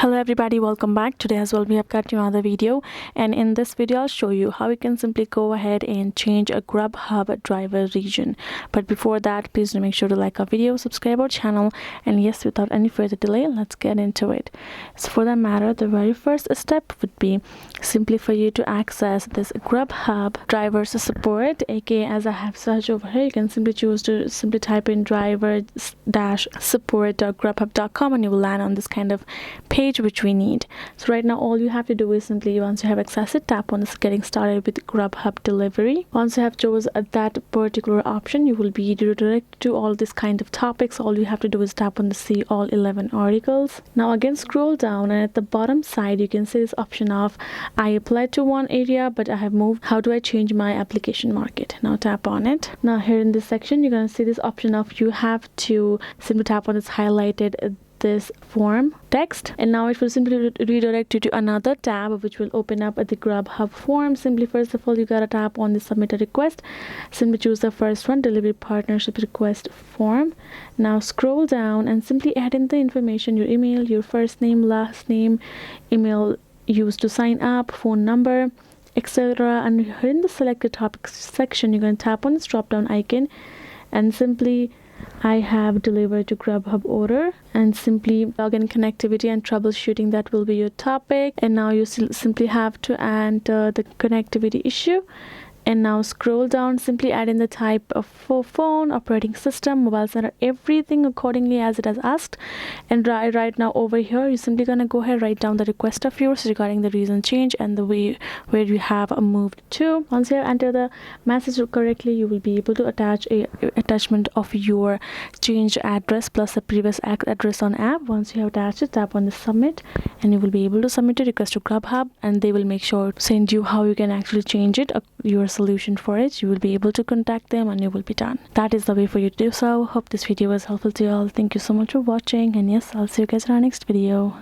Hello everybody, welcome back. Today as well we have got another video, and in this video I'll show you how you can simply go ahead and change a Grubhub driver region. But before that, please do make sure to like our video, subscribe our channel, and yes, without any further delay, let's get into it. So for that matter, the very first step would be simply for you to access this Grubhub driver support, aka as I have searched over here, you can simply choose to simply type in driver-support.grubhub.com and you will land on this kind of page which we need. So right now all you have to do is simply, once you have accessed it, tap on this getting started with Grubhub delivery. Once you have chose that particular option, you will be redirected to all this kind of topics. All you have to do is tap on the see all 11 articles. Now again, scroll down, and at the bottom side you can see this option of I applied to one area but I have moved. How do I change my application market? Now tap on it. Now here in this section you're going to see this option of you have to simply tap on this highlighted this form text, and now it will simply redirect you to another tab which will open up at the Grubhub form. Simply first of all you gotta tap on the submit a request. Simply choose the first one, delivery partnership request form. Now scroll down and simply add in the information, your email, your first name, last name, email used to sign up, phone number, etc. And here in the selected topics section you're going to tap on this drop down icon and simply I have delivered to Grubhub order, and simply login connectivity and troubleshooting, that will be your topic. And now you simply have to enter the connectivity issue, and now scroll down, simply add in the type of phone, operating system, mobile center, everything accordingly as it has asked. And right now over here you're simply gonna go ahead, write down the request of yours regarding the reason change and the way where you have moved to. Once you enter the message correctly, you will be able to attach a attachment of your changed address plus the previous address on app. Once you have attached it, tap on the submit and you will be able to submit a request to Grubhub, and they will make sure to send you how you can actually change it, your solution for it. You will be able to contact them and you will be done. That is the way for you to do so. Hope this video was helpful to you all. Thank you so much for watching, and yes, I'll see you guys in our next video.